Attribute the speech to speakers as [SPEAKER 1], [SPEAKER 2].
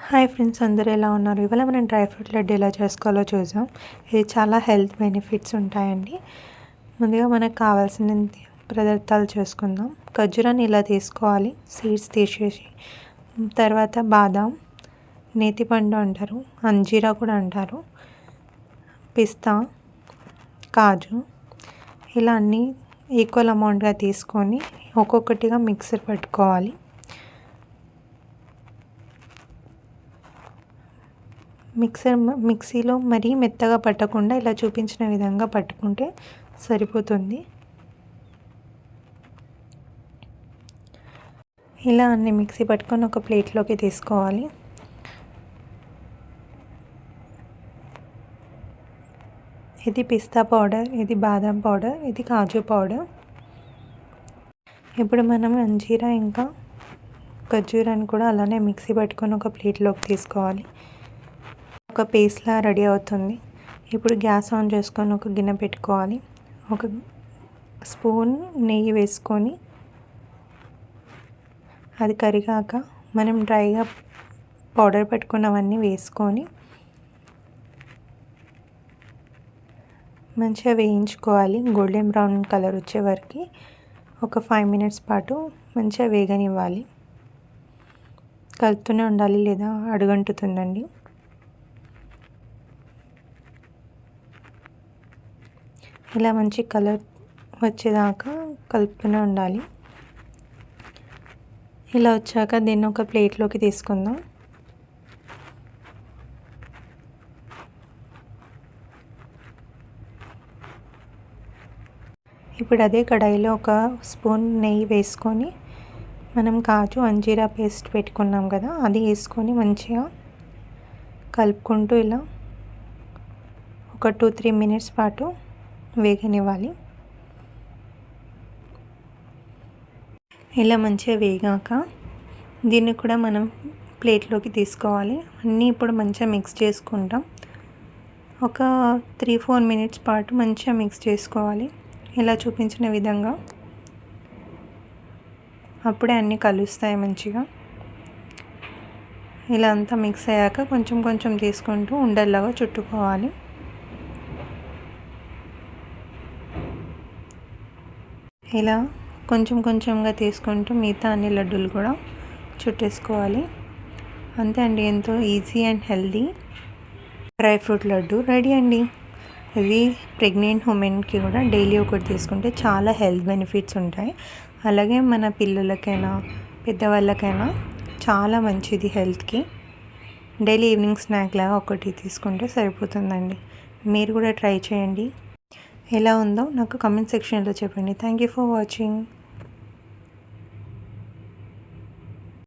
[SPEAKER 1] Hi friends, అందరూ ఎలా ఉన్నారు? ఇవాళ మనం డ్రై ఫ్రూట్ లడ్డు ఎలా చేసుకోవాలో చూసాం. ఇది చాలా హెల్త్ బెనిఫిట్స్ ఉంటాయండి. ముందుగా మనకు కావాల్సిన పదార్థాలు చేసుకుందాం. ఖర్జూరాన్ని ఇలా తీసుకోవాలి, సీడ్స్ తీసేసి. తర్వాత బాదాం, నేతిపండు అంటారు, అంజీరా కూడా అంటారు, పిస్తా, కాజు, ఇలా అన్నీ ఈక్వల్ అమౌంట్గా తీసుకొని ఒక్కొక్కటిగా మిక్సర్ పట్టుకోవాలి. మిక్సీలో మరీ మెత్తగా పట్టకుండా ఇలా చూపించిన విధంగా పట్టుకుంటే సరిపోతుంది. ఇలా అన్ని మిక్సీ పట్టుకొని ఒక ప్లేట్లోకి తీసుకోవాలి. ఇది పిస్తా పౌడర్, ఇది బాదం పౌడర్, ఇది కాజు పౌడర్. ఇప్పుడు మనం అంజీరా ఇంకా ఖర్జూరాన్ని కూడా అలానే మిక్సీ పట్టుకొని ఒక ప్లేట్లోకి తీసుకోవాలి. ఒక పేస్ట్లా రెడీ అవుతుంది. ఇప్పుడు గ్యాస్ ఆన్ చేసుకొని ఒక గిన్నె పెట్టుకోవాలి. ఒక స్పూన్ నెయ్యి వేసుకొని అది కరిగాక మనం డ్రైగా పౌడర్ పెట్టుకున్నవన్నీ వేసుకొని మంచిగా వేయించుకోవాలి. గోల్డెన్ బ్రౌన్ కలర్ వచ్చే వరకు ఒక 5 మినిట్స్ పాటు మంచిగా వేగనివ్వాలి. కలుపుతూనే ఉండాలి, లేదా అడుగంటుతుందండి. ఇలా మంచి కలర్ వచ్చేదాకా కలుపుతూనే ఉండాలి. ఇలా వచ్చాక దీన్ని ఒక ప్లేట్లోకి తీసుకుందాం. ఇప్పుడు అదే కడాయిలో ఒక స్పూన్ నెయ్యి వేసుకొని మనం కాజు అంజీరా పేస్ట్ పెట్టుకున్నాం కదా, అది వేసుకొని మంచిగా కలుపుకుంటూ ఇలా ఒక 2-3 మినిట్స్ పాటు వేగనివ్వాలి. ఇలా మంచిగా వేగాక దీన్ని కూడా మనం ప్లేట్లోకి తీసుకోవాలి. అన్నీ ఇప్పుడు మంచిగా మిక్స్ చేసుకుంటాం. ఒక 3-4 మినిట్స్ పాటు మంచిగా మిక్స్ చేసుకోవాలి, ఇలా చూపించిన విధంగా. అప్పుడే అన్నీ కలుస్తాయి మంచిగా. ఇలా అంతా మిక్స్ అయ్యాక కొంచెం కొంచెం తీసుకుంటూ ఉండల్లాగా చుట్టుకోవాలి. ఇలా కొంచెం కొంచెంగా తీసుకుంటూ మిగతా అన్ని లడ్డూలు కూడా చుట్టేసుకోవాలి. అంతే అండి, ఎంతో easy and healthy dry fruit laddu ready అండి. ఇది ప్రెగ్నెంట్ ఉమెన్కి కూడా డైలీ ఒకటి తీసుకుంటే చాలా హెల్త్ బెనిఫిట్స్ ఉంటాయి. అలాగే మన పిల్లలకైనా పెద్దవాళ్ళకైనా చాలా మంచిది హెల్త్కి. డైలీ ఈవినింగ్ స్నాక్ లాగా ఒకటి తీసుకుంటే సరిపోతుందండి. మీరు కూడా ట్రై చేయండి. ఎలా ఉందో నాకు కామెంట్ సెక్షన్లో చెప్పండి. Thank you for watching.